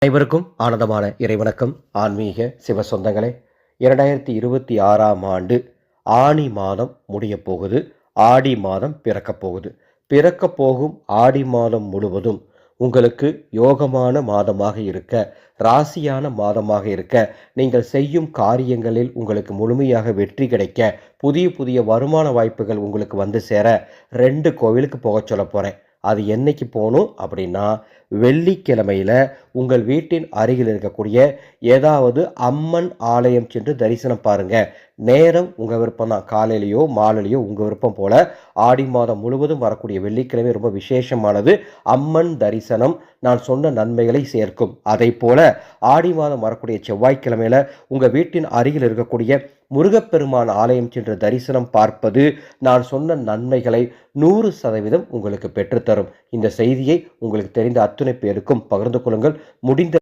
அனைவருக்கும் ஆனந்தமான இறைவணக்கம். ஆன்மீக சிவ சொந்தங்களே, 2026ஆம் ஆண்டு ஆனி மாதம் முடியப் போகுது. ஆடி மாதம் பிறக்கப் போகுது. பிறக்கப் போகும் ஆடி மாதம் முழுவதும் உங்களுக்கு யோகமான மாதமாக இருக்க, ராசியான மாதமாக இருக்க, நீங்கள் செய்யும் காரியங்களில் உங்களுக்கு முழுமையாக வெற்றி கிடைக்க, புதிய புதிய வருமான வாய்ப்புகள் உங்களுக்கு வந்து சேர 2 கோவிலுக்கு போகச் சொல்லப் போறேன். அது என்னைக்கு போகணும் அப்படின்னா, வெள்ளிக்கிழமையில உங்கள் வீட்டின் அருகில் இருக்கக்கூடிய ஏதாவது அம்மன் ஆலயம் சென்று தரிசனம் பாருங்க. நேரம் உங்க விருப்பம் தான். காலையிலயோ மாலையிலயோ உங்க விருப்பம் போல. ஆடி மாதம் முழுவதும் வரக்கூடிய வெள்ளிக்கிழமை ரொம்ப விசேஷமானது. அம்மன் தரிசனம் நான் சொன்ன நன்மைகளை சேர்க்கும். அதை போல ஆடி மாதம் வரக்கூடிய செவ்வாய்க்கிழமையில உங்க வீட்டின் அருகில் இருக்கக்கூடிய முருகப்பெருமான் ஆலயம் சென்று தரிசனம் பார்ப்பது நான் சொன்ன நன்மைகளை 100% உங்களுக்கு பெற்றுத்தரும். இந்த செய்தியை உங்களுக்கு தெரிந்த அத்துணை பேருக்கும் பகிர்ந்து கொள்ளுங்கள். முடிந்த